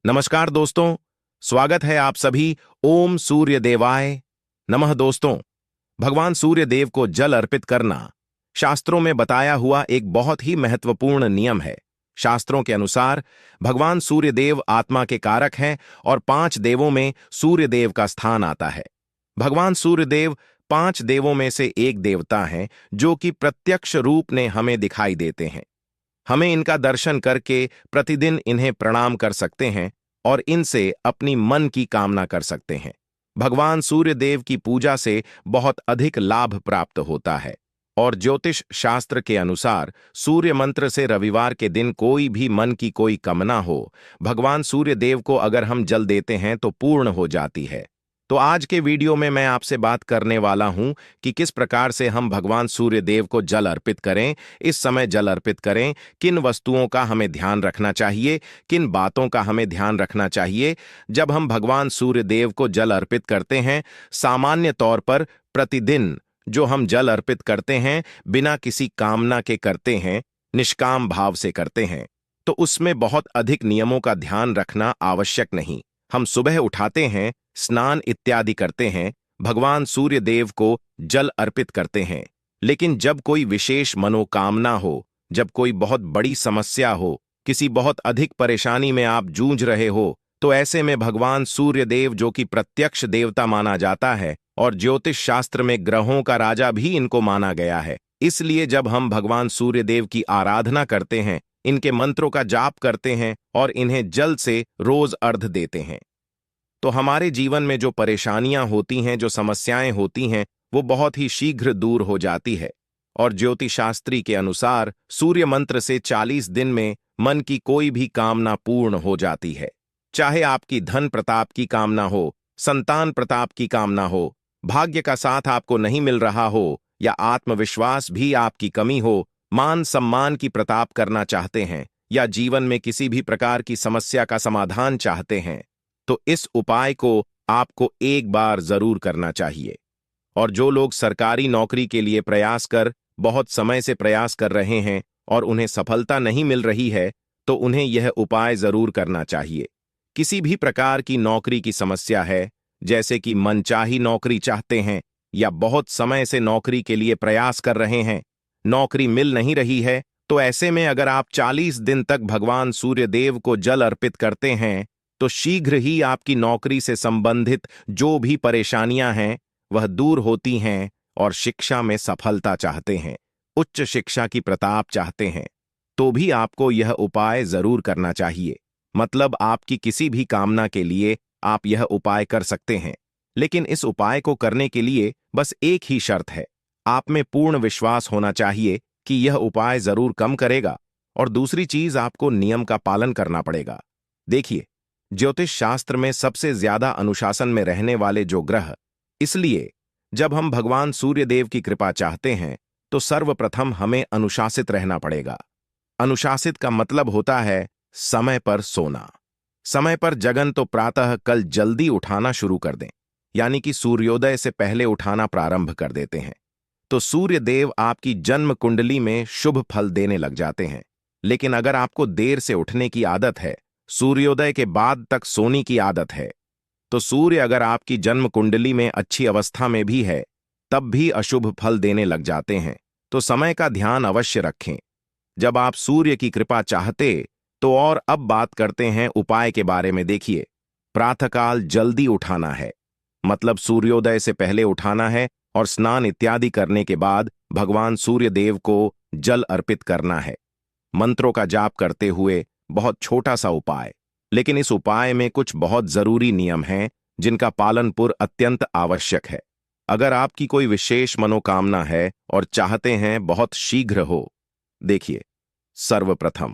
नमस्कार दोस्तों, स्वागत है आप सभी। ओम सूर्य देवाय नमः। दोस्तों, भगवान सूर्य देव को जल अर्पित करना शास्त्रों में बताया हुआ एक बहुत ही महत्वपूर्ण नियम है। शास्त्रों के अनुसार भगवान सूर्य देव आत्मा के कारक हैं और 5 देवों में सूर्य देव का स्थान आता है। भगवान सूर्य देव 5 देवों में से एक देवता हैं जो कि प्रत्यक्ष रूप में हमें दिखाई देते हैं। हमें इनका दर्शन करके प्रतिदिन इन्हें प्रणाम कर सकते हैं और इनसे अपनी मन की कामना कर सकते हैं। भगवान सूर्य देव की पूजा से बहुत अधिक लाभ प्राप्त होता है और ज्योतिष शास्त्र के अनुसार सूर्य मंत्र से रविवार के दिन कोई भी मन की कोई कामना हो, भगवान सूर्य देव को अगर हम जल देते हैं तो पूर्ण हो जाती है। तो आज के वीडियो में मैं आपसे बात करने वाला हूं कि किस प्रकार से हम भगवान सूर्य देव को जल अर्पित करें, इस समय जल अर्पित करें, किन वस्तुओं का हमें ध्यान रखना चाहिए, किन बातों का हमें ध्यान रखना चाहिए जब हम भगवान सूर्य देव को जल अर्पित करते हैं। सामान्य तौर पर प्रतिदिन जो हम जल अर्पित करते हैं बिना किसी कामना के करते हैं, निष्काम भाव से करते हैं, तो उसमें बहुत अधिक नियमों का ध्यान रखना आवश्यक नहीं। हम सुबह उठाते हैं, स्नान इत्यादि करते हैं, भगवान सूर्य देव को जल अर्पित करते हैं। लेकिन जब कोई विशेष मनोकामना हो, जब कोई बहुत बड़ी समस्या हो, किसी बहुत अधिक परेशानी में आप जूझ रहे हो, तो ऐसे में भगवान सूर्य देव जो कि प्रत्यक्ष देवता माना जाता है और ज्योतिष शास्त्र में ग्रहों का राजा भी इनको माना गया है, इसलिए जब हम भगवान सूर्य देव की आराधना करते हैं, इनके मंत्रों का जाप करते हैं और इन्हें जल से रोज अर्घ देते हैं, तो हमारे जीवन में जो परेशानियां होती हैं, जो समस्याएं होती हैं, वो बहुत ही शीघ्र दूर हो जाती है। और ज्योतिषशास्त्री के अनुसार सूर्य मंत्र से 40 दिन में मन की कोई भी कामना पूर्ण हो जाती है। चाहे आपकी धन प्रताप की कामना हो, संतान प्रताप की कामना हो, भाग्य का साथ आपको नहीं मिल रहा हो, या आत्मविश्वास भी आपकी कमी हो, मान सम्मान की प्रताप करना चाहते हैं, या जीवन में किसी भी प्रकार की समस्या का समाधान चाहते हैं, तो इस उपाय को आपको एक बार जरूर करना चाहिए। और जो लोग सरकारी नौकरी के लिए प्रयास कर बहुत समय से प्रयास कर रहे हैं और उन्हें सफलता नहीं मिल रही है, तो उन्हें यह उपाय जरूर करना चाहिए। किसी भी प्रकार की नौकरी की समस्या है, जैसे कि मनचाही नौकरी चाहते हैं या बहुत समय से नौकरी के लिए प्रयास कर रहे हैं, नौकरी मिल नहीं रही है, तो ऐसे में अगर आप 40 दिन तक भगवान सूर्य देव को जल अर्पित करते हैं, तो शीघ्र ही आपकी नौकरी से संबंधित जो भी परेशानियां हैं वह दूर होती हैं। और शिक्षा में सफलता चाहते हैं, उच्च शिक्षा की प्रताप चाहते हैं, तो भी आपको यह उपाय जरूर करना चाहिए। मतलब आपकी किसी भी कामना के लिए आप यह उपाय कर सकते हैं। लेकिन इस उपाय को करने के लिए बस एक ही शर्त है, आप में पूर्ण विश्वास होना चाहिए कि यह उपाय जरूर कम करेगा। और दूसरी चीज, आपको नियम का पालन करना पड़ेगा। देखिए, ज्योतिष शास्त्र में सबसे ज्यादा अनुशासन में रहने वाले जो ग्रह, इसलिए जब हम भगवान सूर्य देव की कृपा चाहते हैं तो सर्वप्रथम हमें अनुशासित रहना पड़ेगा। अनुशासित का मतलब होता है समय पर सोना। समय पर जगन तो प्रातः कल जल्दी उठाना शुरू कर दें, यानी कि सूर्योदय से पहले उठाना प्रारंभ कर देते हैं, तो सूर्य देव आपकी जन्म कुंडली में शुभ फल देने लग जाते हैं। लेकिन अगर आपको देर से उठने की आदत है, सूर्योदय के बाद तक सोने की आदत है, तो सूर्य अगर आपकी जन्म कुंडली में अच्छी अवस्था में भी है तब भी अशुभ फल देने लग जाते हैं। तो समय का ध्यान अवश्य रखें जब आप सूर्य की कृपा चाहते। तो और अब बात करते हैं उपाय के बारे में। देखिए, प्रातःकाल जल्दी उठाना है, मतलब सूर्योदय से पहले उठाना है और स्नान इत्यादि करने के बाद भगवान सूर्य देव को जल अर्पित करना है, मंत्रों का जाप करते हुए। बहुत छोटा सा उपाय, लेकिन इस उपाय में कुछ बहुत जरूरी नियम हैं जिनका पालन अत्यंत आवश्यक है। अगर आपकी कोई विशेष मनोकामना है और चाहते हैं बहुत शीघ्र हो, देखिए, सर्वप्रथम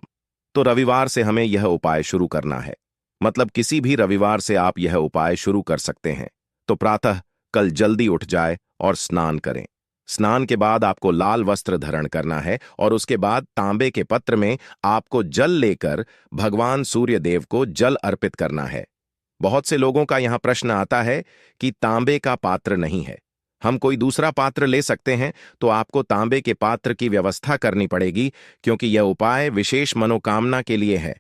तो रविवार से हमें यह उपाय शुरू करना है। मतलब किसी भी रविवार से आप यह उपाय शुरू कर सकते हैं। तो प्रातः कल जल्दी उठ जाए और स्नान करें। स्नान के बाद आपको लाल वस्त्र धारण करना है और उसके बाद तांबे के पत्र में आपको जल लेकर भगवान सूर्य देव को जल अर्पित करना है। बहुत से लोगों का यहां प्रश्न आता है कि तांबे का पात्र नहीं है, हम कोई दूसरा पात्र ले सकते हैं। तो आपको तांबे के पात्र की व्यवस्था करनी पड़ेगी, क्योंकि यह उपाय विशेष मनोकामना के लिए है।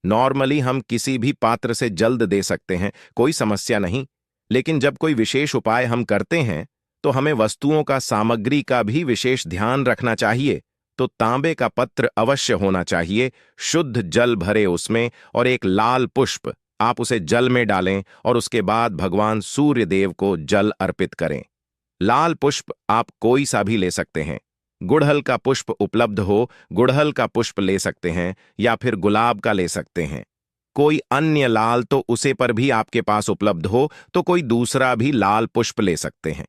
नॉर्मली हम किसी भी पात्र से जल्द दे सकते हैं, कोई समस्या नहीं। लेकिन जब कोई विशेष उपाय हम करते हैं तो हमें वस्तुओं का, सामग्री का भी विशेष ध्यान रखना चाहिए। तो तांबे का पत्र अवश्य होना चाहिए, शुद्ध जल भरे उसमें, और एक लाल पुष्प। आप उसे जल में डालें और उसके बाद भगवान सूर्य देव को जल अर्पित करें। लाल पुष्प आप कोई सा भी ले सकते हैं। गुड़हल का पुष्प उपलब्ध हो, गुड़हल का पुष्प ले सकते हैं, या फिर गुलाब का ले सकते हैं। कोई अन्य लाल तो उसे पर भी आपके पास उपलब्ध हो तो कोई दूसरा भी लाल पुष्प ले सकते हैं।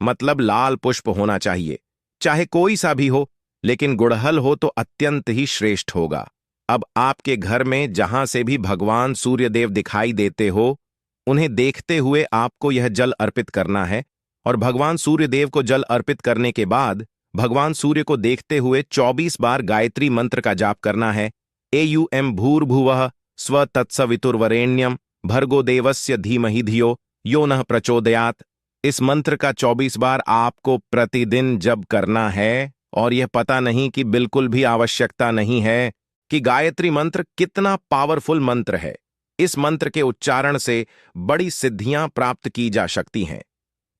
मतलब लाल पुष्प होना चाहिए, चाहे कोई सा भी हो, लेकिन गुड़हल हो तो अत्यंत ही श्रेष्ठ होगा। अब आपके घर में जहां से भी भगवान सूर्यदेव दिखाई देते हो, उन्हें देखते हुए आपको यह जल अर्पित करना है। और भगवान सूर्यदेव को जल अर्पित करने के बाद भगवान सूर्य को देखते हुए 24 बार गायत्री मंत्र का जाप करना है। एयुएम भूर्भुवः स्व तत्सवितुर्वरेण्यम भर्गो देवस्य धीमहि धियो यो नः प्रचोदयात्। इस मंत्र का 24 बार आपको प्रतिदिन जप करना है। और यह पता नहीं कि बिल्कुल भी आवश्यकता नहीं है कि गायत्री मंत्र कितना पावरफुल मंत्र है। इस मंत्र के उच्चारण से बड़ी सिद्धियां प्राप्त की जा सकती हैं।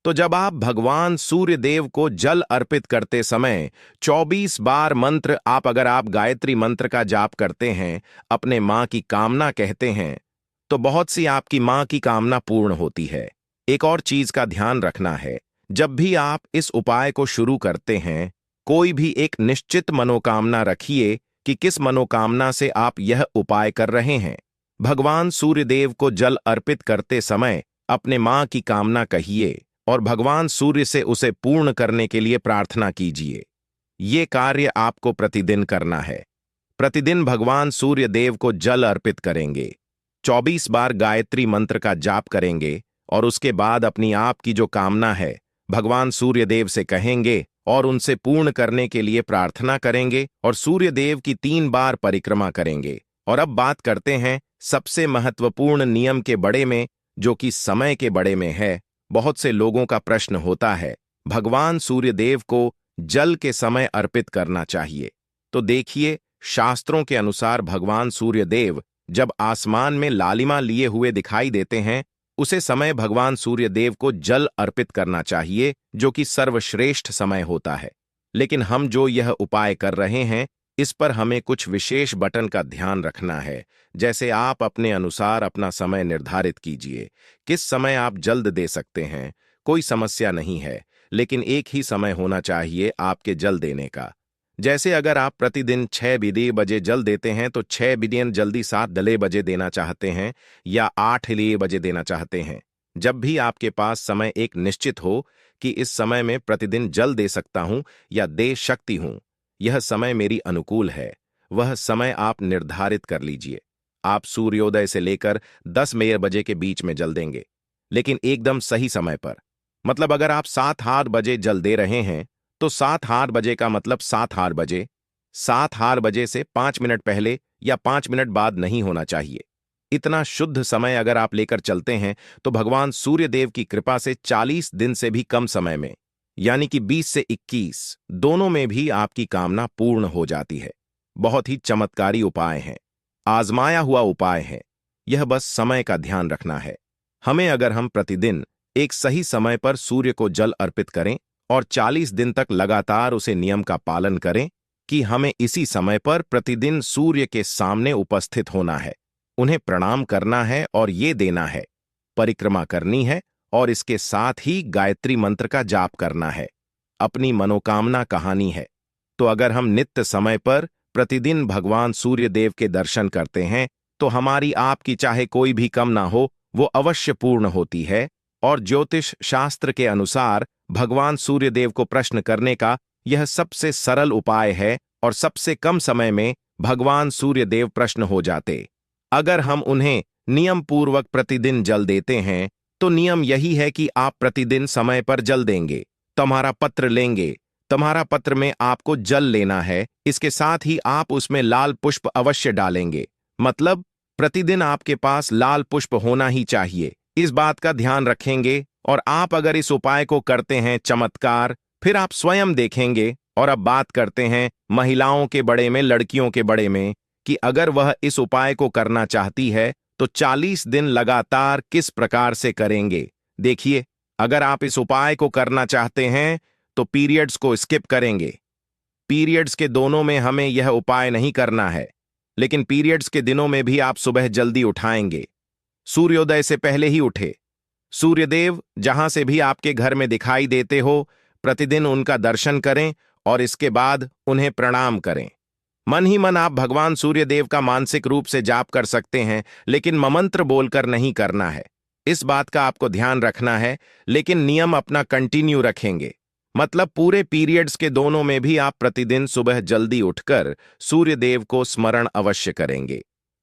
तो जब आप भगवान सूर्य देव को जल अर्पित करते समय 24 बार मंत्र अगर आप गायत्री मंत्र का जाप करते हैं, अपने मां की कामना कहते हैं, तो बहुत सी आपकी मां की कामना पूर्ण होती है। एक और चीज का ध्यान रखना है, जब भी आप इस उपाय को शुरू करते हैं, कोई भी एक निश्चित मनोकामना रखिए कि किस मनोकामना से आप यह उपाय कर रहे हैं। भगवान सूर्यदेव को जल अर्पित करते समय अपने मां की कामना कहिए और भगवान सूर्य से उसे पूर्ण करने के लिए प्रार्थना कीजिए। ये कार्य आपको प्रतिदिन करना है। प्रतिदिन भगवान सूर्य देव को जल अर्पित करेंगे, 24 बार गायत्री मंत्र का जाप करेंगे और उसके बाद अपनी आप की जो कामना है भगवान सूर्य देव से कहेंगे और उनसे पूर्ण करने के लिए प्रार्थना करेंगे और सूर्य देव की 3 बार परिक्रमा करेंगे। और अब बात करते हैं सबसे महत्वपूर्ण नियम के बड़े में, जो कि समय के बड़े में है। बहुत से लोगों का प्रश्न होता है, भगवान सूर्यदेव को जल के समय अर्पित करना चाहिए। तो देखिए, शास्त्रों के अनुसार भगवान सूर्यदेव जब आसमान में लालिमा लिए हुए दिखाई देते हैं, उसे समय भगवान सूर्यदेव को जल अर्पित करना चाहिए, जो कि सर्वश्रेष्ठ समय होता है। लेकिन हम जो यह उपाय कर रहे हैं, इस पर हमें कुछ विशेष बटन का ध्यान रखना है। जैसे आप अपने अनुसार अपना समय निर्धारित कीजिए। किस समय आप जल्द दे सकते हैं, कोई समस्या नहीं है, लेकिन एक ही समय होना चाहिए आपके जल देने का। जैसे अगर आप प्रतिदिन 6 बजे जल देते हैं तो 6 बिलियन जल्दी 7 बजे देना चाहते हैं या 8 बजे देना चाहते हैं। जब भी आपके पास समय एक निश्चित हो कि इस समय में प्रतिदिन जल दे सकता हूं या दे सकती हूं, यह समय मेरी अनुकूल है, वह समय आप निर्धारित कर लीजिए। आप सूर्योदय से लेकर 10 बजे के बीच में जल देंगे, लेकिन एकदम सही समय पर। मतलब अगर आप 7 बजे जल दे रहे हैं तो 7 बजे का मतलब 7 बजे। 7 बजे से 5 मिनट पहले या 5 मिनट बाद नहीं होना चाहिए। इतना शुद्ध समय अगर आप लेकर चलते हैं तो भगवान सूर्यदेव की कृपा से 40 दिन से भी कम समय में, यानी कि 20 से 21 दोनों में भी आपकी कामना पूर्ण हो जाती है। बहुत ही चमत्कारी उपाय है, आजमाया हुआ उपाय है। यह बस समय का ध्यान रखना है। हमें अगर हम प्रतिदिन एक सही समय पर सूर्य को जल अर्पित करें और 40 दिन तक लगातार उसे नियम का पालन करें कि हमें इसी समय पर प्रतिदिन सूर्य के सामने उपस्थित होना है, उन्हें प्रणाम करना है और ये देना है, परिक्रमा करनी है और इसके साथ ही गायत्री मंत्र का जाप करना है, अपनी मनोकामना कहानी है। तो अगर हम नित्य समय पर प्रतिदिन भगवान सूर्यदेव के दर्शन करते हैं तो हमारी आपकी चाहे कोई भी कम ना हो, वो अवश्य पूर्ण होती है। और ज्योतिष शास्त्र के अनुसार भगवान सूर्यदेव को प्रश्न करने का यह सबसे सरल उपाय है और सबसे कम समय में भगवान सूर्यदेव प्रश्न हो जाते। अगर हम उन्हें नियम पूर्वक प्रतिदिन जल देते हैं तो नियम यही है कि आप प्रतिदिन समय पर जल देंगे, तुम्हारा पत्र लेंगे, तुम्हारा पत्र में आपको जल लेना है, इसके साथ ही आप उसमें लाल पुष्प अवश्य डालेंगे। मतलब प्रतिदिन आपके पास लाल पुष्प होना ही चाहिए, इस बात का ध्यान रखेंगे। और आप अगर इस उपाय को करते हैं, चमत्कार फिर आप स्वयं देखेंगे। और अब बात करते हैं महिलाओं के बड़े में, लड़कियों के बड़े में, कि अगर वह इस उपाय को करना चाहती है तो 40 दिन लगातार किस प्रकार से करेंगे। देखिए, अगर आप इस उपाय को करना चाहते हैं तो पीरियड्स को स्किप करेंगे। पीरियड्स के दोनों में हमें यह उपाय नहीं करना है, लेकिन पीरियड्स के दिनों में भी आप सुबह जल्दी उठाएंगे। सूर्योदय से पहले ही उठे। सूर्यदेव जहां से भी आपके घर में दिखाई देते हो, प्रतिदिन उनका दर्शन करें और इसके बाद उन्हें प्रणाम करें। मन ही मन आप भगवान सूर्यदेव का मानसिक रूप से जाप कर सकते हैं, लेकिन ममंत्र बोलकर नहीं करना है। इस बात का आपको ध्यान रखना है, लेकिन नियम अपना कंटिन्यू रखेंगे। मतलब पूरे पीरियड्स के दोनों में भी आप प्रतिदिन सुबह जल्दी उठकर सूर्यदेव को स्मरण अवश्य करेंगे,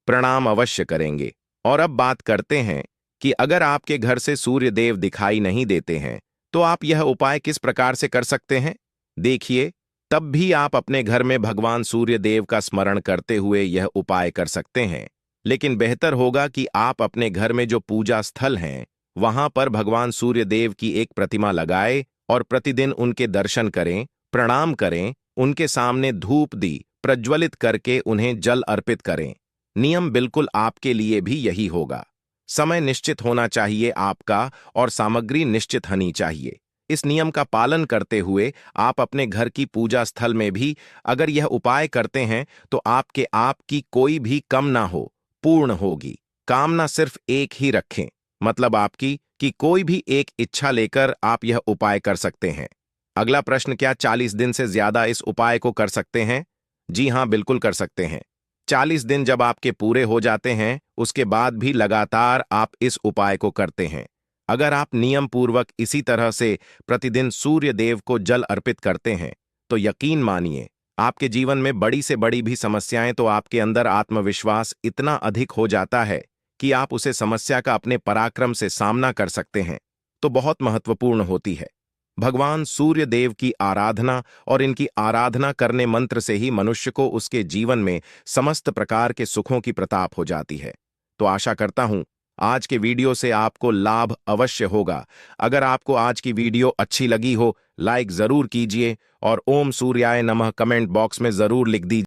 प्रणाम अवश्य करेंगे। और अब बात करते हैं कि अगर आपके घर से सूर्यदेव दिखाई नहीं देते हैं तो आप यह उपाय किस प्रकार से कर सकते हैं। देखिए, तब भी आप अपने घर में भगवान सूर्यदेव का स्मरण करते हुए यह उपाय कर सकते हैं, लेकिन बेहतर होगा कि आप अपने घर में जो पूजा स्थल हैं वहां पर भगवान सूर्यदेव की एक प्रतिमा लगाए और प्रतिदिन उनके दर्शन करें, प्रणाम करें, उनके सामने धूप दी प्रज्वलित करके उन्हें जल अर्पित करें। नियम बिल्कुल आपके लिए भी यही होगा। समय निश्चित होना चाहिए आपका और सामग्री निश्चित होनी चाहिए। इस नियम का पालन करते हुए आप अपने घर की पूजा स्थल में भी अगर यह उपाय करते हैं तो आपकी कोई भी कम ना हो, पूर्ण होगी। कामना सिर्फ एक ही रखें, मतलब आपकी कि कोई भी एक इच्छा लेकर आप यह उपाय कर सकते हैं। अगला प्रश्न, क्या 40 दिन से ज्यादा इस उपाय को कर सकते हैं? जी हां, बिल्कुल कर सकते हैं। 40 दिन जब आपके पूरे हो जाते हैं उसके बाद भी लगातार आप इस उपाय को करते हैं। अगर आप नियम पूर्वक इसी तरह से प्रतिदिन सूर्य देव को जल अर्पित करते हैं तो यकीन मानिए आपके जीवन में बड़ी से बड़ी भी समस्याएं तो आपके अंदर आत्मविश्वास इतना अधिक हो जाता है कि आप उसे समस्या का अपने पराक्रम से सामना कर सकते हैं। तो बहुत महत्वपूर्ण होती है। भगवान सूर्य देव की आराधना और इनकी आराधना करने मंत्र से ही मनुष्य को उसके जीवन में समस्त प्रकार के सुखों की प्रताप हो जाती है। तो आशा करता हूं आज के वीडियो से आपको लाभ अवश्य होगा। अगर आपको आज की वीडियो अच्छी लगी हो, लाइक जरूर कीजिए और ओम सूर्याय नमः कमेंट बॉक्स में जरूर लिख दीजिए।